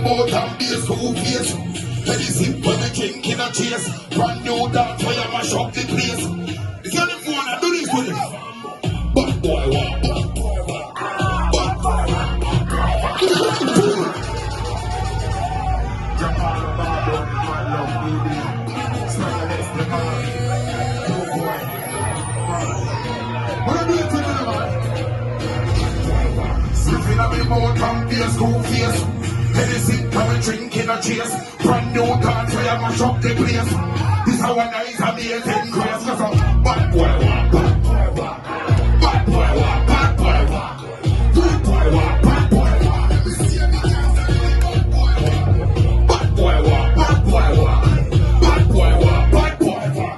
boat and bass, who face? BELIZE when we drink in a chase. Brand new dance where you mash up the place. If you're the phone and do this with it. Bad boy walk. Bad boy walk. Slipping up the boat and bass, who face? BELIZE when we drink in a chase. Brand new dance where you mash up the place. This how a nice amazing grace. Cause a bad boy walk, bad boy walk. Bad boy walk, bad boy walk. Good boy walk, bad boy walk. Let me see if you can stand it, bad boy walk. Bad boy walk, bad boy walk. Bad boy walk, bad boy walk.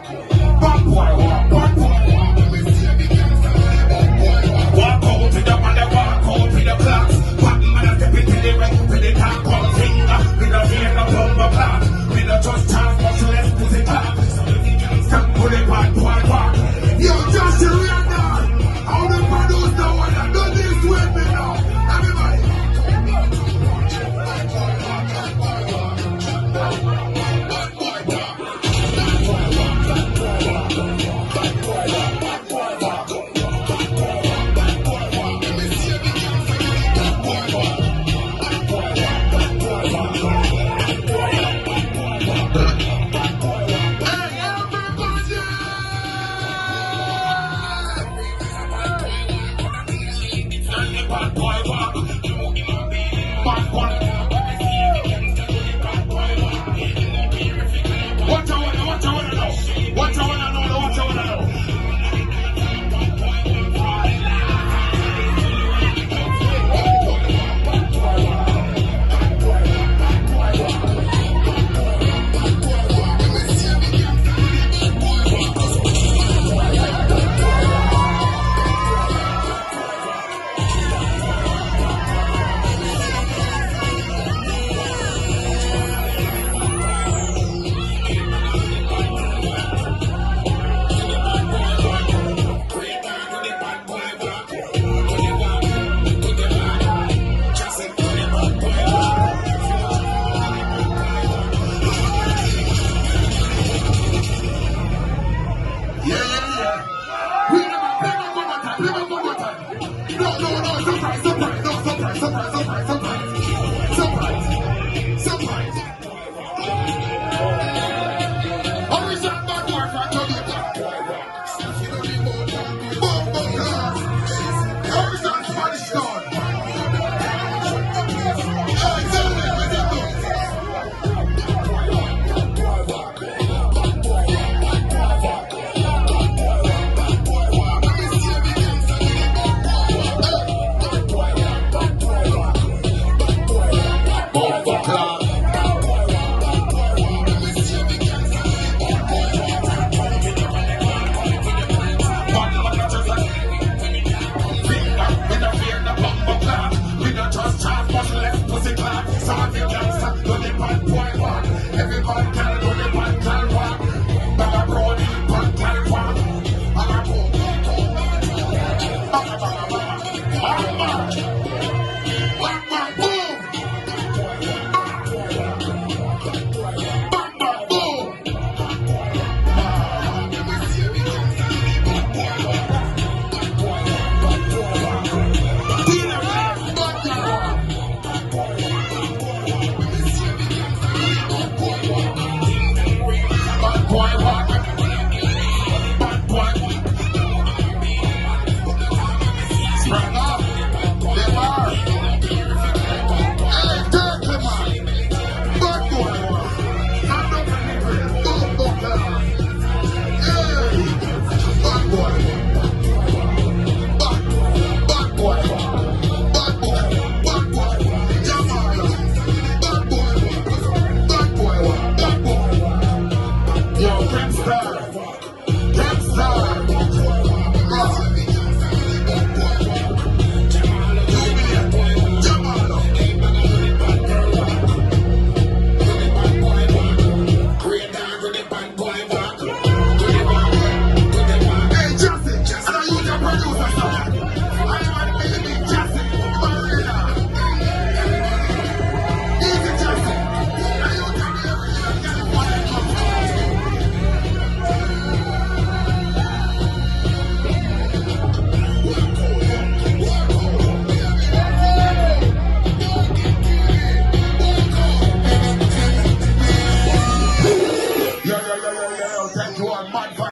Bad boy walk, bad boy walk. Let me see if you can stand it, bad boy walk. Walk out with the man, walk out with the class. Pop man and step into the ring with the top on finger. With a vein of bumper class. With a just chance, much less pussy clap. Step to the bad boy walk. Yo, just the real dog. How the produce the one that do this with me now? Everybody. Some of you